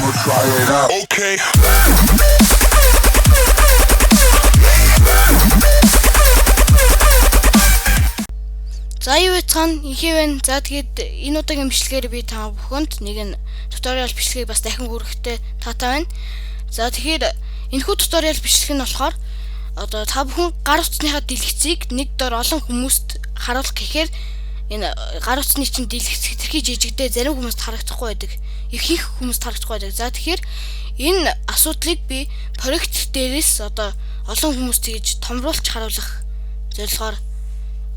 I'ma try it out. Okay. За юу цаана ихэвэн за тэгээд энэ удаагийн бичлэгээр би та бүхэнд нэгэн туториал бичлэгийг бас дахин хүрэхтэй таатай байна. За тэгэхээр энэхүү туториал бичлэг нь болохоор одоо та бүхэн гар утасныхаа дэлгэцийг нэг дор олон хүмүүст харуулах гэхээр энэ гар утасны чинь дэлгэц хэтэрхий жижигдээ зарим хүмүүст харагдахгүй байдаг. Ихэнх хүмүүст харагдахгүй байдаг. За тэгэхээр энэ асуудлыг би проект дээрээс одоо олон хүмүүст тэгж томруулж харуулах зорилгоор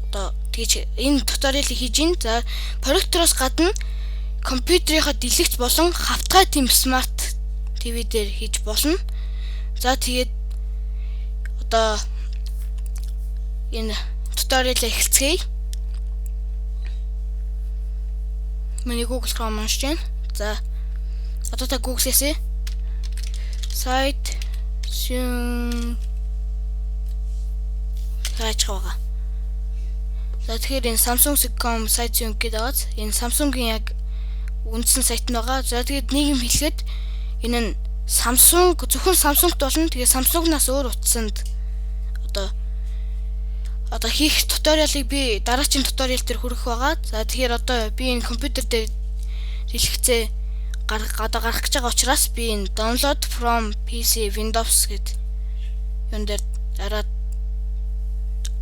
одоо тэгж энэ туториалыг хийж ин. За проектороос гадна компьютерийнхаа дэлгэц болон хавтгай тийм смарт ТV дээр хийж болно. За тэгээд одоо энэ туториалыг эхэлцгээе. Миний Google Chrome уншиж байна. За одоо та Google-ээс сайт sync хайж байгаа. За тэгэхээр энэ Samsung.com сайт sync гэдэг байгаа. Энэ Samsung-ийн яг үндсэн сайт нь байгаа. За тэгээд нийгэм хэлэхэд энэ нь Samsung зөвхөн Samsung-т болно. Тэгээд Samsung-наас өөр утсанд одоо хийх туториалыг би дараагийн туториал дээр хүргэх байгаа. За тэгэхээр одоо би энэ компьютер дээр дэлгэцээ гаргах гэж байгаа учраас би энэ download from PC Windows гэдэг юм дээр дараад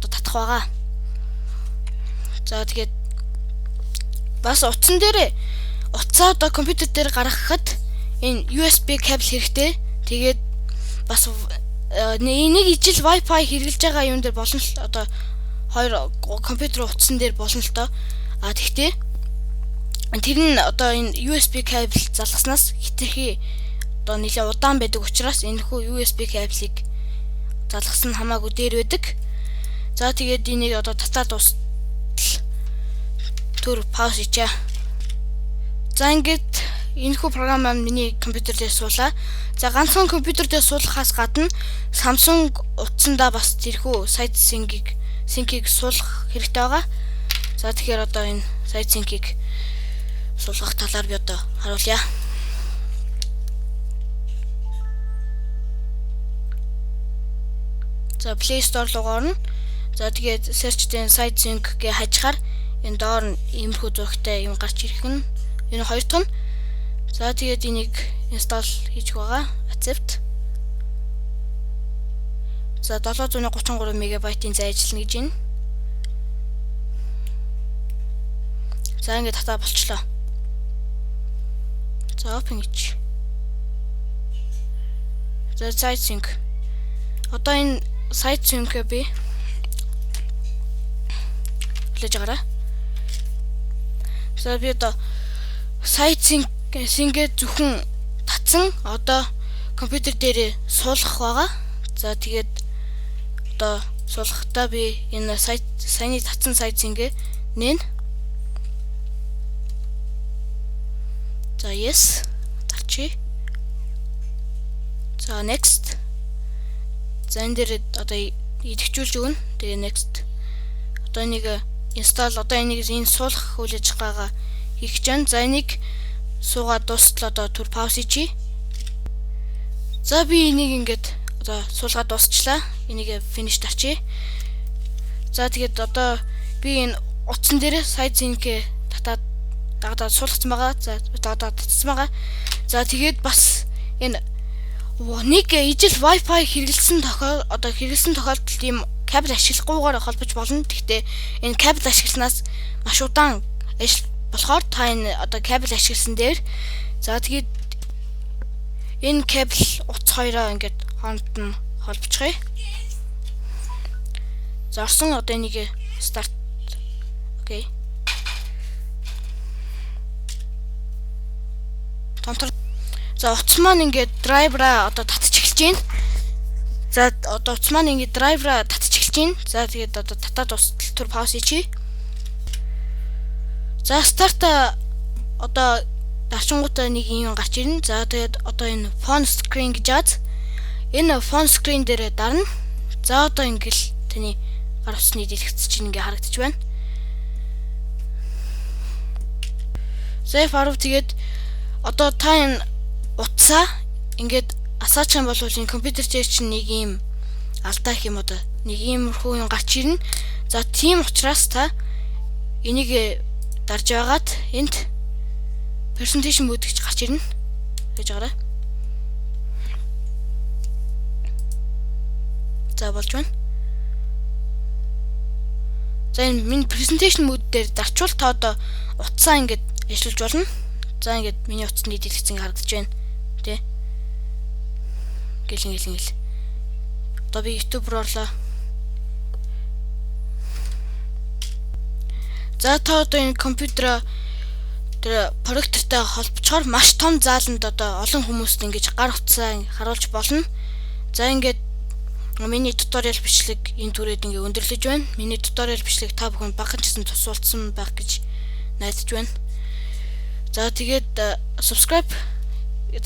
татах байгаа. За тэгээд бас утсан дээр утсаа одоо компьютер дээр гаргахад энэ USB кабель хэрэгтэй. Тэгээд бас нэг ижил Wi-Fi хэрэглэж байгаа юм дээр болно л одоо хоёр компьютер утсан дээр болно л доо. Тэгтээ тэр нь одоо энэ USB кабель залгаснаас хэтэрхий одоо нэлээд удаан байдаг учраас энэхүү USB кабелийг залгасан хамаагүй дээр байдаг. За тэгээд энийг одоо татаад дуустал түр пауз хийчээ. За ингээд энэхүү програм маань миний компьютер дээр суулаа. За ганцхан компьютер дээр суулгахаас гадна Samsung утсандаа бас тэрхүү сайт sync-ийг суулгах хэрэгтэй байгаа. За тэгэхээр одоо энэ сайт sync-ийг суулгах талаар би одоо харуулъя. За Play Store руу орно. За тэгээд search дээр сайт sync гээ хажихаар энэ доор нь иймэрхүү зурагтай юм гарч ирэх нь энэ хоёр дахь нь. За тэгээд энийг install хийж байгаа. Accept. За 733 МБ-ийн зай ажиллана гэж байна. За ингээд татаа болчлоо. За open гэж. За site sync. Одоо энэ site sync-ийг би хэлж байгаарай. За би одоо site sync-ийг зөвхөн татсан одоо компьютер дээр суулгах байгаа. За тэгээд одоо суулгахдаа би энэ саяны татсан сайт sync-ийг нээн. За yes тарчи. За next. За энэ дээр одоо идэвхжүүлж өгнө. Тэгээ next. Одоо энийг install одоо энийг энэ суулгах үйл ажиллагаагаа хийх гэж байна. За энийг суугаад дуустал одоо түр пауз хийчи. За би энийг ингээд одоо суулгаад дуусчлаа. Энийг finish тарчи. За тэгээд одоо би энэ утсан дээр сайт sync татаад дагадаа суулгацсан байгаа. За дагадаа татсан байгаа. За тэгээд бас энэ нэг ижил Wi-Fi хэрэглэсэн тохиолдолд ийм кабель ашиглахгүйгээр холбож болно. Гэхдээ энэ кабель ашигласнаас маш удаан болохоор та энэ одоо кабель ашигласан дээр за тэгээд энэ кабель утас хоёроо ингээд хооронд нь холбочихъя. За орсон одоо энийг старт. Окей. За утас маань ингээд драйвераа одоо татчих эхэлж байна. За одоо утас маань ингээд драйвераа татчих эхэлж байна. За тэгээд одоо татаад дуустал түр пауз хийчи. За старт одоо дарчингуудаа нэг юм гарч ирнэ. За тэгээд одоо энэ phone screen гэж яз. Энэ phone screen дээр дарна. За одоо ингээл таны гар утасны дэлгэц чинь ингээ харагдчих байна. За F10 тэгээд одоо та энэ утсаа ингээд асаач юм бол энэ компьютер дээр чинь нэг юм алдаа гэх юм одоо нэг иймэрхүү юм гарч ирнэ. За тийм учраас та энийг дарж байгаад энд presentation mode гэж гарч ирнэ гэж байгаарай. За болж байна. За энэ миний presentation mode дээр дарчвал та одоо утсаа ингээд ажиллаж болно. За ингээд миний утасны дэлгэцэн харагдаж байна. Тэ. Гэл. Одоо би YouTube руу орлоо. За та одоо энэ компьютер тэр проектортай холбочоор маш том зааланд одоо олон хүмүүст ингэж гар утсаа харуулж болно. За ингээд миний туториал бичлэг энэ түрээд ингээ өндөрлөж байна. Миний туториал бичлэг та бүхэн багахан ч гэсэн тусалсан байх гэж найдаж байна. За тэгээд subscribe